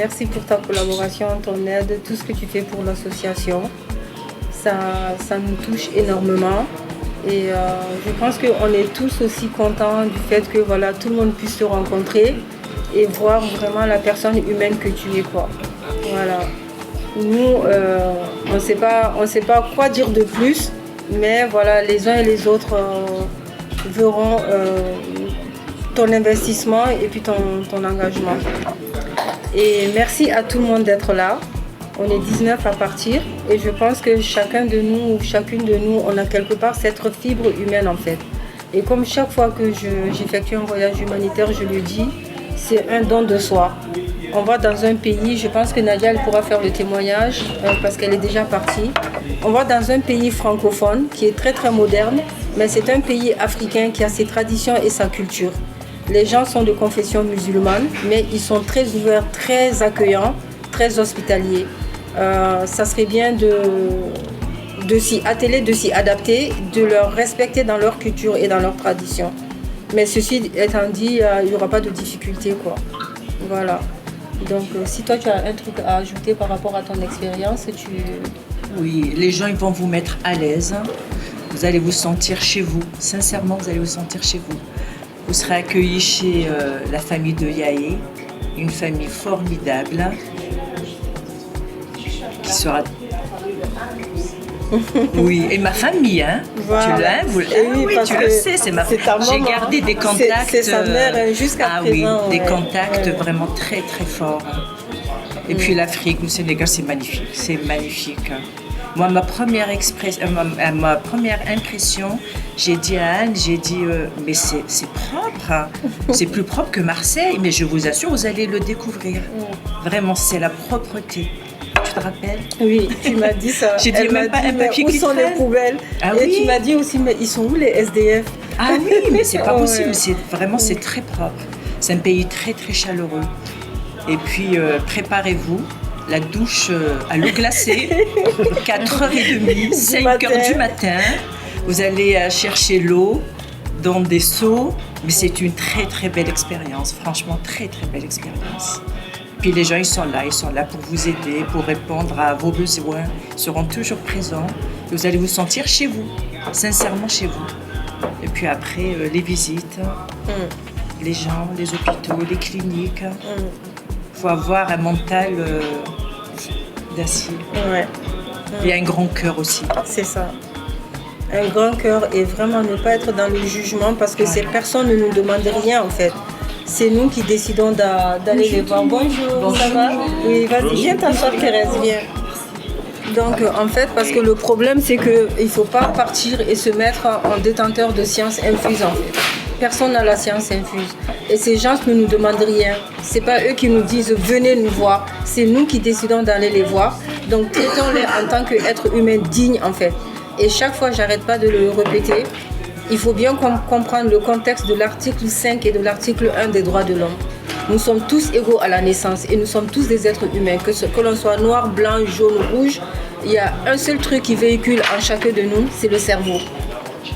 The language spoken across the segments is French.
Merci pour ta collaboration, ton aide, tout ce que tu fais pour l'association. Ça nous touche énormément. Et je pense qu'on est tous aussi contents du fait que voilà, tout le monde puisse se rencontrer et voir vraiment la personne humaine que tu es, quoi. Voilà. Nous, on ne sait pas quoi dire de plus, mais voilà, les uns et les autres verront ton investissement et puis ton engagement. Et merci à tout le monde d'être là. On est 19 à partir et je pense que chacun de nous ou chacune de nous, on a quelque part cette fibre humaine en fait. Et comme chaque fois que j'effectue un voyage humanitaire, je le dis, c'est un don de soi. On va dans un pays, je pense que Nadia elle pourra faire le témoignage parce qu'elle est déjà partie. On va dans un pays francophone qui est très très moderne, mais c'est un pays africain qui a ses traditions et sa culture. Les gens sont de confession musulmane, mais ils sont très ouverts, très accueillants, très hospitaliers. Ça serait bien de s'y atteler, de s'y adapter, de leur respecter dans leur culture et dans leur tradition. Mais ceci étant dit, il n'y aura pas de difficulté, quoi. Voilà. Donc, si toi tu as un truc à ajouter par rapport à ton expérience, Oui, les gens ils vont vous mettre à l'aise. Vous allez vous sentir chez vous. Sincèrement, vous allez vous sentir chez vous. Vous serez accueillis chez la famille de Yaé, une famille formidable qui sera... Oui, et ma famille, hein. Voilà. Tu le sais, c'est ma famille. J'ai gardé des contacts. C'est sa mère jusqu'à présent. Oui, des contacts vraiment très très forts. Et puis l'Afrique, le Sénégal, c'est magnifique. C'est magnifique. Moi, ma première impression, j'ai dit à Anne, mais c'est propre. C'est plus propre que Marseille, mais je vous assure, vous allez le découvrir. Vraiment, c'est la propreté. Tu te rappelles? Oui, tu m'as dit ça. J'ai dit même pas un papier où sont les poubelles? Et tu m'as dit aussi, mais ils sont où les SDF? Ah oui, mais c'est pas possible. C'est très propre. C'est un pays très très chaleureux. Et puis préparez-vous. La douche à l'eau glacée, 4h30, 5h du matin. Vous allez chercher l'eau dans des seaux, mais c'est une très très belle expérience, franchement très très belle expérience. Puis les gens ils sont là pour vous aider, pour répondre à vos besoins, ils seront toujours présents. Vous allez vous sentir chez vous, sincèrement chez vous. Et puis après les visites, les gens, les hôpitaux, les cliniques. Il faut avoir un mental d'acier. Ouais. Et un grand cœur aussi. C'est ça. Un grand cœur et vraiment ne pas être dans le jugement parce que ces personnes ne nous demandent rien en fait. C'est nous qui décidons d'aller les voir. Bonjour, ça va? Oui, vas-y, viens t'asseoir Thérèse, viens. Donc en fait, parce que le problème c'est qu'il ne faut pas partir et se mettre en détenteur de science infuse en fait. Personne n'a la science infuse. Et ces gens ne nous demandent rien. Ce n'est pas eux qui nous disent venez nous voir. C'est nous qui décidons d'aller les voir. Donc traitons-les en tant qu'êtres humains dignes en fait. Et chaque fois, j'arrête pas de le répéter. Il faut bien comprendre le contexte de l'article 5 et de l'article 1 des droits de l'homme. Nous sommes tous égaux à la naissance et nous sommes tous des êtres humains. Que l'on soit noir, blanc, jaune, rouge, il y a un seul truc qui véhicule en chacun de nous, c'est le cerveau.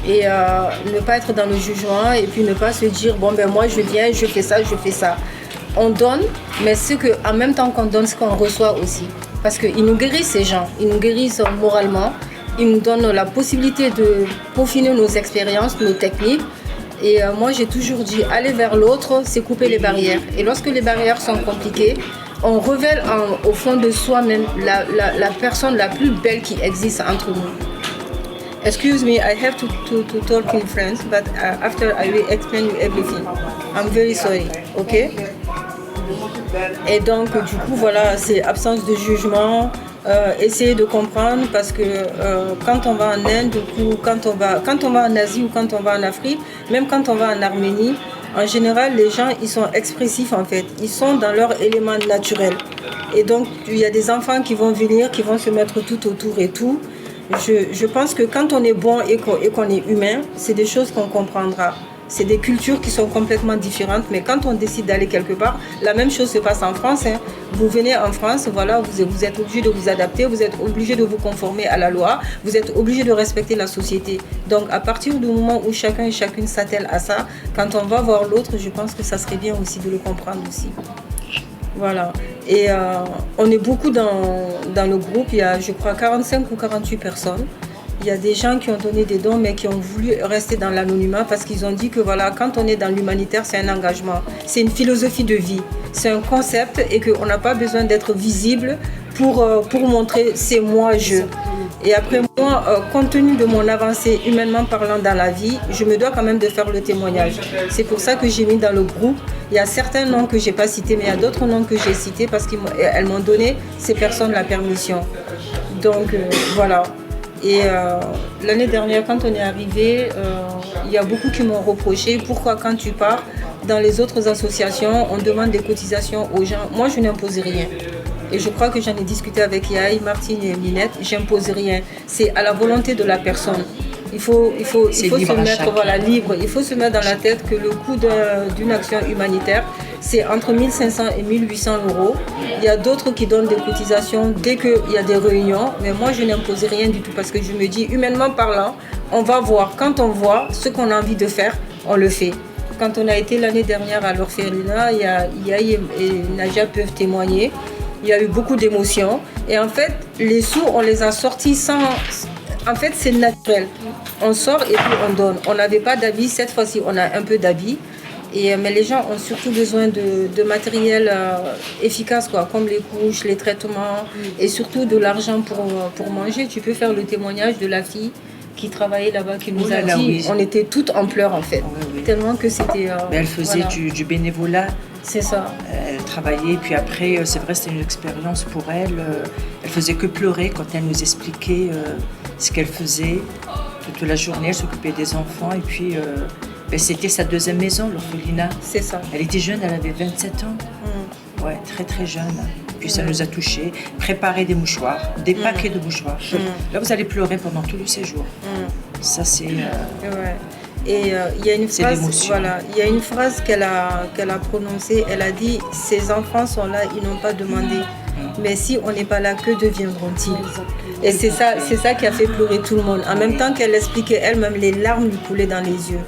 Et ne pas être dans le jugement et puis ne pas se dire bon ben moi je viens, je fais ça. On donne, mais en même temps qu'on donne, ce qu'on reçoit aussi. Parce qu'ils nous guérissent ces gens, ils nous guérissent moralement, ils nous donnent la possibilité de peaufiner nos expériences, nos techniques. Et moi j'ai toujours dit aller vers l'autre, c'est couper les barrières. Et lorsque les barrières sont compliquées, on révèle au fond de soi-même la personne la plus belle qui existe entre nous. Excuse me, I have to talk in French, but after I will explain you everything. I'm very sorry, ok? Et donc, du coup, voilà, c'est absence de jugement, essayer de comprendre parce que quand on va en Inde, ou quand on va en Asie ou quand on va en Afrique, même quand on va en Arménie, en général, les gens, ils sont expressifs en fait. Ils sont dans leur élément naturel. Et donc, il y a des enfants qui vont venir, qui vont se mettre tout autour et tout. Je pense que quand on est bon et qu'on est humain, c'est des choses qu'on comprendra. C'est des cultures qui sont complètement différentes, mais quand on décide d'aller quelque part, la même chose se passe en France. Hein. Vous venez en France, voilà, vous êtes obligé de vous adapter, vous êtes obligé de vous conformer à la loi, vous êtes obligé de respecter la société. Donc à partir du moment où chacun et chacune s'attelle à ça, quand on va voir l'autre, je pense que ça serait bien aussi de le comprendre aussi. Voilà. Et on est beaucoup dans le groupe. Il y a, je crois, 45 ou 48 personnes. Il y a des gens qui ont donné des dons, mais qui ont voulu rester dans l'anonymat parce qu'ils ont dit que voilà, quand on est dans l'humanitaire, c'est un engagement, c'est une philosophie de vie, c'est un concept et qu'on n'a pas besoin d'être visible pour montrer c'est moi, je. Et après moi, compte tenu de mon avancée humainement parlant dans la vie, je me dois quand même de faire le témoignage. C'est pour ça que j'ai mis dans le groupe. Il y a certains noms que je n'ai pas cités, mais il y a d'autres noms que j'ai cités parce qu'elles m'ont donné, ces personnes, la permission. Donc voilà. Et l'année dernière, quand on est arrivé, il y a beaucoup qui m'ont reproché pourquoi quand tu pars dans les autres associations, on demande des cotisations aux gens. Moi, je n'impose rien. Et je crois que j'en ai discuté avec Yaï, Martine et Minette. J'impose rien. C'est à la volonté de la personne. Il faut se mettre libre. Il faut se mettre dans la tête que le coût d'une action humanitaire, c'est entre 1500 et 1800 euros. Il y a d'autres qui donnent des cotisations dès qu'il y a des réunions. Mais moi, je n'impose rien du tout parce que je me dis, humainement parlant, on va voir. Quand on voit ce qu'on a envie de faire, on le fait. Quand on a été l'année dernière à l'orphelinat, Yaï et Nadia peuvent témoigner. Il y a eu beaucoup d'émotions. Et en fait, les sous, on les a sortis sans... En fait, c'est naturel. On sort et puis on donne. On n'avait pas d'habits. Cette fois-ci, on a un peu d'habits. Mais les gens ont surtout besoin de matériel efficace, quoi, comme les couches, les traitements et surtout de l'argent pour manger. Tu peux faire le témoignage de la fille qui travaillait là-bas, qui nous a dit, on était toutes en pleurs en fait, tellement que c'était... Mais elle faisait du bénévolat. C'est ça. Elle travaillait, puis après, c'est vrai, c'était une expérience pour elle. Elle faisait que pleurer quand elle nous expliquait ce qu'elle faisait. Toute la journée, elle s'occupait des enfants et puis... c'était sa deuxième maison, l'orphelinat. C'est ça. Elle était jeune, elle avait 27 ans. Ouais, très très jeune. Puis ça nous a touchés. Préparer des mouchoirs, des paquets de mouchoirs. Là, vous allez pleurer pendant tout le séjour. Ça, c'est... Ouais. Et il y a une phrase, il y a une phrase qu'elle a prononcée. Elle a dit « Ces enfants sont là, ils n'ont pas demandé. Mais si on n'est pas là, que deviendront-ils » Et c'est ça qui a fait pleurer tout le monde. En même temps qu'elle expliquait elle-même, les larmes lui coulaient dans les yeux.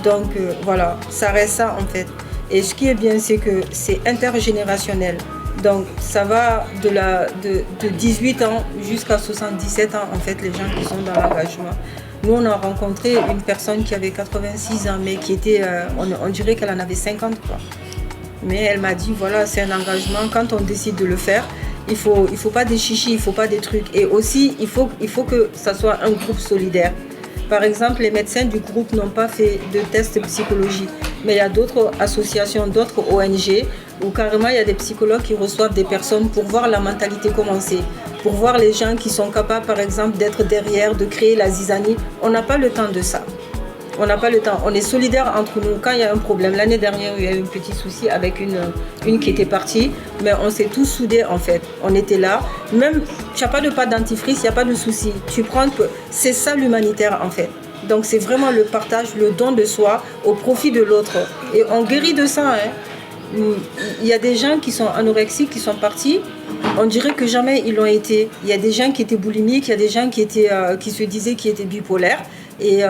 Donc voilà, ça reste ça en fait. Et ce qui est bien, c'est que c'est intergénérationnel. Donc ça va de 18 ans jusqu'à 77 ans en fait, les gens qui sont dans l'engagement. Nous, on a rencontré une personne qui avait 86 ans, mais qui était, on dirait qu'elle en avait 50 quoi. Mais elle m'a dit, voilà, c'est un engagement. Quand on décide de le faire, il faut pas des chichis, il faut pas des trucs. Et aussi, il faut que ça soit un groupe solidaire. Par exemple, les médecins du groupe n'ont pas fait de tests psychologiques. Mais il y a d'autres associations, d'autres ONG, où carrément il y a des psychologues qui reçoivent des personnes pour voir la mentalité commencer. Pour voir les gens qui sont capables, par exemple, d'être derrière, de créer la zizanie. On n'a pas le temps de ça. On n'a pas le temps. On est solidaires entre nous. Quand il y a un problème, l'année dernière, il y a eu un petit souci avec une qui était partie, mais on s'est tous soudés en fait. On était là. Même, tu n'as pas de pâte dentifrice, il n'y a pas de souci. Tu prends, c'est ça l'humanitaire en fait. Donc c'est vraiment le partage, le don de soi au profit de l'autre. Et on guérit de ça. Il y a des gens qui sont anorexiques, qui sont partis. On dirait que jamais ils l'ont été. Il y a des gens qui étaient boulimiques, il y a des gens qui se disaient qu'ils étaient bipolaires. Et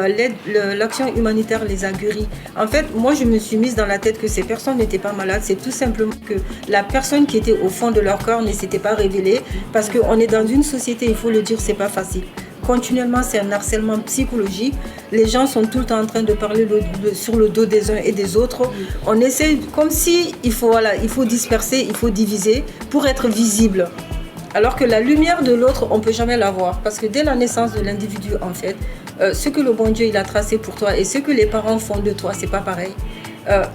l'action humanitaire les a guéris. En fait, moi, je me suis mise dans la tête que ces personnes n'étaient pas malades. C'est tout simplement que la personne qui était au fond de leur corps ne s'était pas révélée. Parce qu'on est dans une société, il faut le dire, c'est pas facile. Continuellement, c'est un harcèlement psychologique. Les gens sont tout le temps en train de parler sur le dos des uns et des autres. On essaie comme si il faut disperser, il faut diviser pour être visible. Alors que la lumière de l'autre, on ne peut jamais la voir. Parce que dès la naissance de l'individu, en fait, ce que le bon Dieu il a tracé pour toi et ce que les parents font de toi, c'est pas pareil.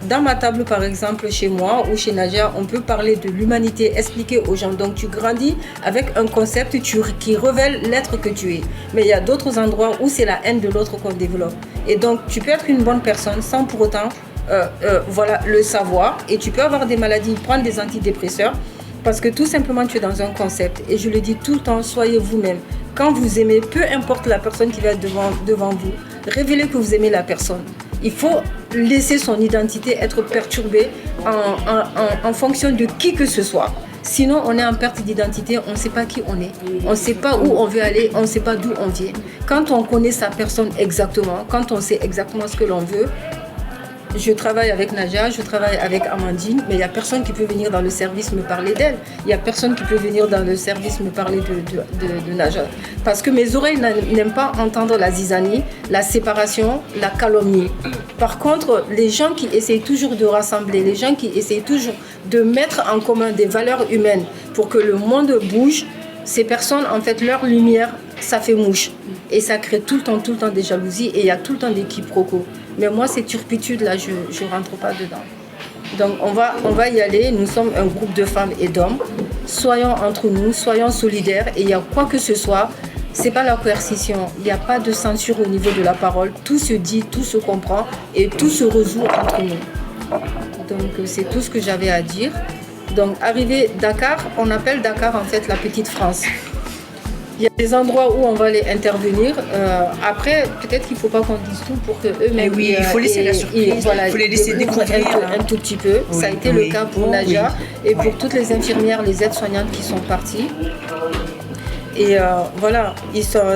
Dans ma table, par exemple, chez moi ou chez Nadia, on peut parler de l'humanité, expliquer aux gens. Donc, tu grandis avec un concept qui révèle l'être que tu es. Mais il y a d'autres endroits où c'est la haine de l'autre qu'on développe. Et donc, tu peux être une bonne personne sans pour autant le savoir. Et tu peux avoir des maladies, prendre des antidépresseurs. Parce que tout simplement, tu es dans un concept. Et je le dis tout le temps, soyez vous-même. Quand vous aimez, peu importe la personne qui va être devant vous, révélez que vous aimez la personne. Il faut laisser son identité être perturbée en fonction de qui que ce soit. Sinon, on est en perte d'identité, on ne sait pas qui on est. On ne sait pas où on veut aller, on ne sait pas d'où on vient. Quand on connaît sa personne exactement, quand on sait exactement ce que l'on veut, Je travaille avec Nadia, je travaille avec Amandine, mais il n'y a personne qui peut venir dans le service me parler d'elle. Il n'y a personne qui peut venir dans le service me parler de Nadia. Parce que mes oreilles n'aiment pas entendre la zizanie, la séparation, la calomnie. Par contre, les gens qui essayent toujours de rassembler, les gens qui essayent toujours de mettre en commun des valeurs humaines pour que le monde bouge, ces personnes, en fait, leur lumière, ça fait mouche. Et ça crée tout le temps des jalousies et il y a tout le temps des quiproquos. Mais moi, ces turpitudes-là, je ne rentre pas dedans. Donc, on va y aller. Nous sommes un groupe de femmes et d'hommes. Soyons entre nous, soyons solidaires. Et il y a quoi que ce soit, ce n'est pas la coercition. Il n'y a pas de censure au niveau de la parole. Tout se dit, tout se comprend et tout se résout entre nous. Donc, c'est tout ce que j'avais à dire. Donc, arrivé Dakar, on appelle Dakar en fait la petite France. Il y a des endroits où on va aller intervenir. Après, peut-être qu'il ne faut pas qu'on dise tout pour qu'eux-mêmes... Oui, il faut laisser la surprise, voilà, il faut les laisser découvrir. Un tout petit peu. Oui, ça a été le cas pour Nadia et pour toutes les infirmières, les aides-soignantes qui sont parties. Et voilà,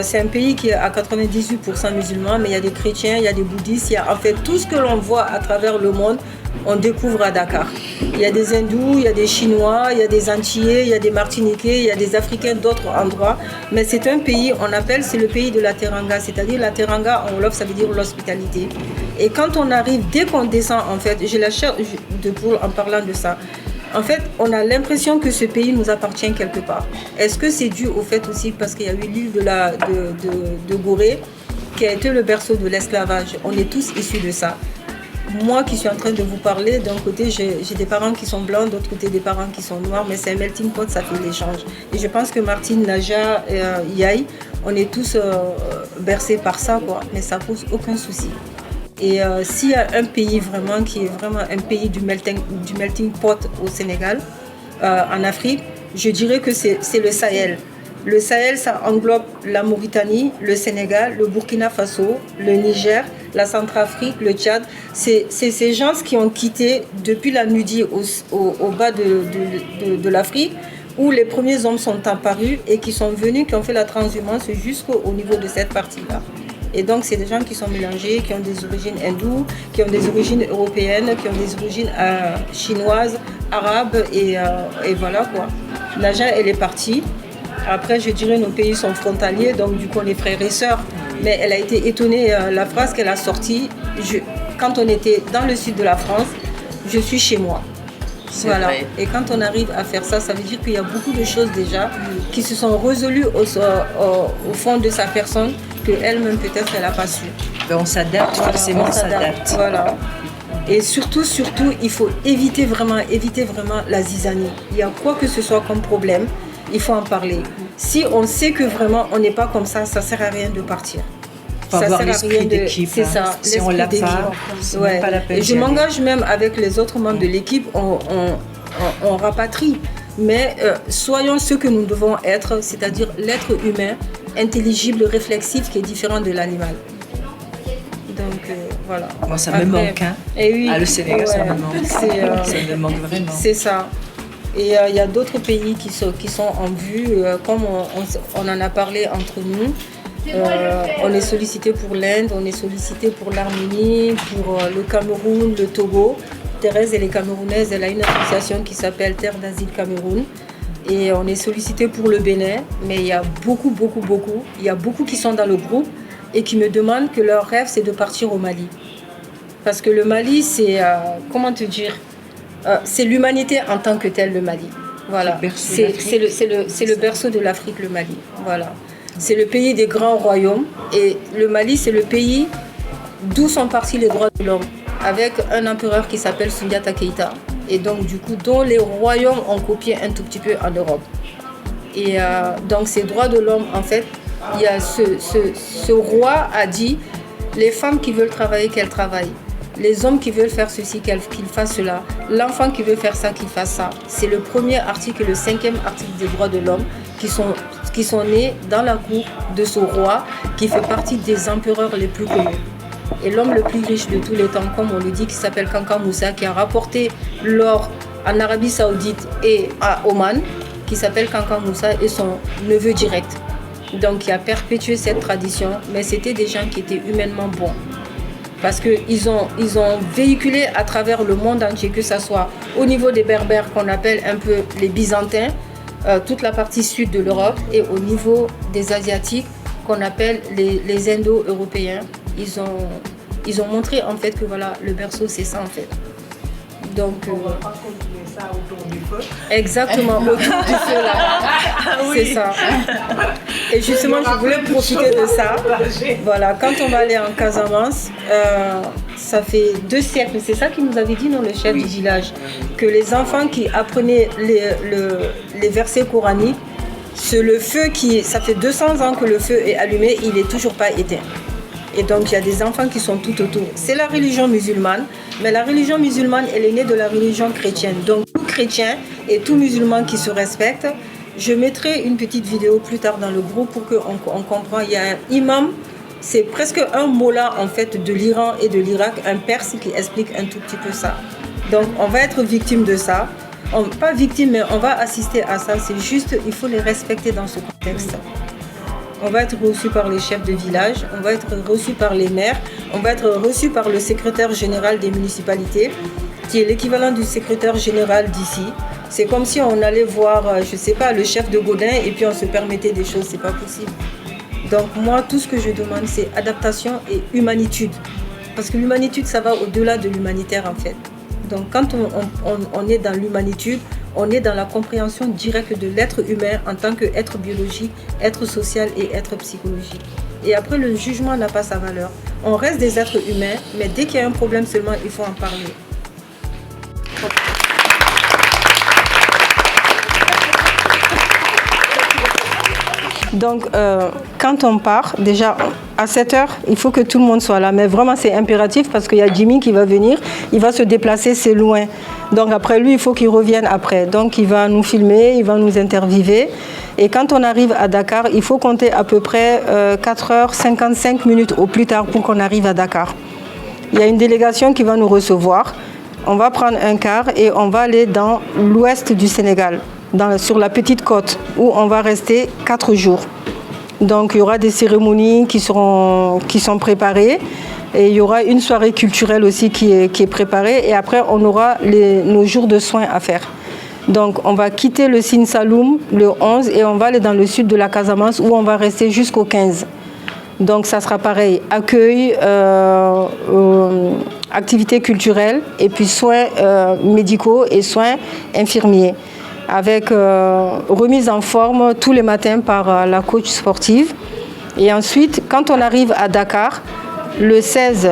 c'est un pays qui est à 98% musulman, mais il y a des chrétiens, il y a des bouddhistes, il y a en fait tout ce que l'on voit à travers le monde, on découvre à Dakar. Il y a des hindous, il y a des chinois, il y a des antillais, il y a des martiniquais, il y a des africains d'autres endroits. Mais c'est un pays, c'est le pays de la teranga, c'est-à-dire la teranga en wolof, ça veut dire l'hospitalité. Et quand on arrive, dès qu'on descend en fait, j'ai la chair de poule en parlant de ça. En fait, on a l'impression que ce pays nous appartient quelque part. Est-ce que c'est dû au fait aussi parce qu'il y a eu l'île de Gorée qui a été le berceau de l'esclavage? On est tous issus de ça. Moi qui suis en train de vous parler, d'un côté j'ai des parents qui sont blancs, d'autre côté des parents qui sont noirs, mais c'est un melting pot, ça fait l'échange. Et je pense que Martine, Naja, Yaï, on est tous bercés par ça, quoi, mais ça pose aucun souci. Et s'il y a un pays vraiment qui est vraiment un pays du melting pot au Sénégal, en Afrique, je dirais que c'est le Sahel. Le Sahel, ça englobe la Mauritanie, le Sénégal, le Burkina Faso, le Niger, la Centrafrique, le Tchad. C'est ces gens qui ont quitté depuis la Nubie au bas de l'Afrique, où les premiers hommes sont apparus et qui sont venus, qui ont fait la transhumance jusqu'au niveau de cette partie-là. Et donc, c'est des gens qui sont mélangés, qui ont des origines hindoues, qui ont des origines européennes, qui ont des origines chinoises, arabes, et voilà quoi. Naja, elle est partie. Après, je dirais nos pays sont frontaliers, donc du coup, on est frères et sœurs. Mais elle a été étonnée, la phrase qu'elle a sortie, quand on était dans le sud de la France, je suis chez moi. Voilà. Vrai. Et quand on arrive à faire ça, ça veut dire qu'il y a beaucoup de choses déjà qui se sont résolues au fond de sa personne, qu'elle-même peut-être elle n'a pas su. Mais on s'adapte, voilà, forcément on s'adapte. Voilà. Et surtout, il faut éviter vraiment la zizanie. Il y a quoi que ce soit comme problème, il faut en parler. Si on sait que vraiment on n'est pas comme ça, ça ne sert à rien de partir. Il faut avoir l'esprit d'équipe. C'est ça, si on l'a pas, c'est ouais. Pas la peine. Et je m'engage même avec les autres membres de l'équipe, on rapatrie. Mais soyons ce que nous devons être, c'est-à-dire l'être humain, intelligible, réflexif, qui est différent de l'animal. Donc voilà. Moi, ça me manque. Hein. Et oui, le Sénégal, ça me manque. Ça me manque vraiment. C'est ça. Et il y a d'autres pays qui sont en vue, comme on en a parlé entre nous. On est sollicité pour l'Inde, on est sollicité pour l'Arménie, pour le Cameroun, le Togo. Thérèse, elle est camerounaise, elle a une association qui s'appelle Terre d'Asile Cameroun. Et on est sollicité pour le Bénin, mais il y a beaucoup. Il y a beaucoup qui sont dans le groupe et qui me demandent que leur rêve, c'est de partir au Mali. Parce que le Mali, c'est, comment te dire, c'est l'humanité en tant que telle, le Mali. Voilà. C'est le berceau de l'Afrique, le Mali. Voilà. C'est le pays des grands royaumes. Et le Mali, c'est le pays d'où sont partis les droits de l'homme. Avec un empereur qui s'appelle Soundiata Keïta. Et donc, du coup, dont les royaumes ont copié un tout petit peu en Europe. Et donc, ces droits de l'homme, en fait, il y a ce roi a dit, les femmes qui veulent travailler, qu'elles travaillent. Les hommes qui veulent faire ceci, qu'ils fassent cela. L'enfant qui veut faire ça, qu'il fasse ça. C'est le premier article et le 5e article des droits de l'homme qui sont nés dans la cour de ce roi qui fait partie des empereurs les plus connus. Et l'homme le plus riche de tous les temps, comme on le dit, qui s'appelle Kanka Moussa, qui a rapporté l'or en Arabie Saoudite et à Oman, qui s'appelle Kanka Moussa, et son neveu direct. Donc, il a perpétué cette tradition, mais c'était des gens qui étaient humainement bons. Parce qu'ils ont véhiculé à travers le monde entier, que ce soit au niveau des Berbères qu'on appelle un peu les Byzantins, toute la partie sud de l'Europe, et au niveau des Asiatiques qu'on appelle les Indo-Européens. Ils ont montré en fait que voilà, le berceau c'est ça en fait. Donc, on va pas continuer ça autour du feu. Exactement, autour du feu là. C'est ça. Et justement, je voulais profiter de ça. Voilà, quand on va aller en Casamance, ça fait 2 siècles, c'est ça qu'il nous avait dit, non, le chef du village, que les enfants qui apprenaient les versets coraniques, le feu ça fait 200 ans que le feu est allumé, il n'est toujours pas éteint. Et donc, il y a des enfants qui sont tout autour. C'est la religion musulmane, mais la religion musulmane, elle est née de la religion chrétienne. Donc, tout chrétien et tout musulman qui se respecte, je mettrai une petite vidéo plus tard dans le groupe pour qu'on comprenne. Il y a un imam, c'est presque un mollah en fait de l'Iran et de l'Irak, un perse qui explique un tout petit peu ça. Donc, on va être victime de ça. Pas victime, mais on va assister à ça. C'est juste, il faut les respecter dans ce contexte. On va être reçu par les chefs de village, on va être reçu par les maires, on va être reçu par le secrétaire général des municipalités, qui est l'équivalent du secrétaire général d'ici. C'est comme si on allait voir, je sais pas, le chef de Godin et puis on se permettait des choses, c'est pas possible. Donc moi, tout ce que je demande, c'est adaptation et humanitude. Parce que l'humanitude, ça va au-delà de l'humanitaire en fait. Donc quand on est dans l'humanitude, on est dans la compréhension directe de l'être humain en tant qu'être biologique, être social et être psychologique. Et après, le jugement n'a pas sa valeur. On reste des êtres humains, mais dès qu'il y a un problème seulement, il faut en parler. Donc, quand on part, déjà à 7h, il faut que tout le monde soit là. Mais vraiment, c'est impératif parce qu'il y a Jimmy qui va venir. Il va se déplacer, c'est loin. Donc, après lui, il faut qu'il revienne après. Donc, il va nous filmer, il va nous interviewer. Et quand on arrive à Dakar, il faut compter à peu près 4h55 au plus tard pour qu'on arrive à Dakar. Il y a une délégation qui va nous recevoir. On va prendre un car et on va aller dans l'ouest du Sénégal, sur la petite côte, où on va rester 4 jours. Donc il y aura des cérémonies qui sont préparées et il y aura une soirée culturelle aussi qui est préparée et après on aura nos jours de soins à faire. Donc on va quitter le Sine Saloum le 11 et on va aller dans le sud de la Casamance où on va rester jusqu'au 15. Donc ça sera pareil, accueil, activités culturelles et puis soins médicaux et soins infirmiers. Avec remise en forme tous les matins par la coach sportive. Et ensuite, quand on arrive à Dakar, le 16,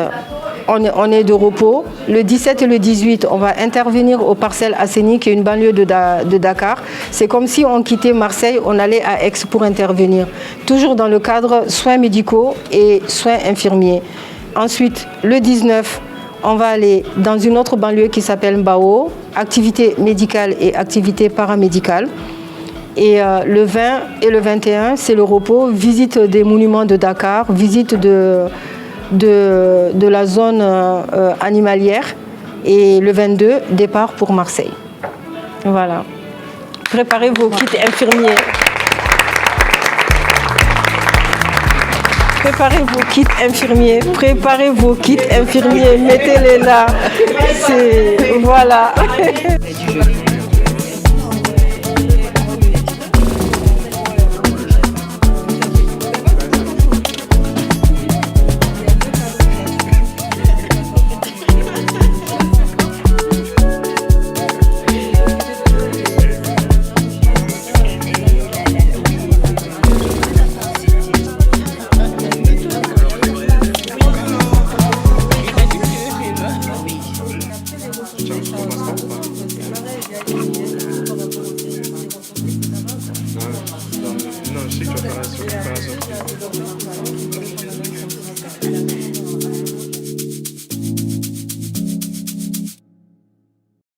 on est de repos. Le 17 et le 18, on va intervenir au Parcelles Asseni, qui est une banlieue de Dakar. C'est comme si on quittait Marseille, on allait à Aix pour intervenir. Toujours dans le cadre soins médicaux et soins infirmiers. Ensuite, le 19, on va aller dans une autre banlieue qui s'appelle Mbao, activité médicale et activité paramédicale. Et le 20 et le 21, c'est le repos, visite des monuments de Dakar, visite de la zone animalière. Et le 22, départ pour Marseille. Voilà. Préparez vos kits infirmiers. Préparez vos kits infirmiers, mettez-les là. Voilà. Non, je sais que tu vas faire la surprise.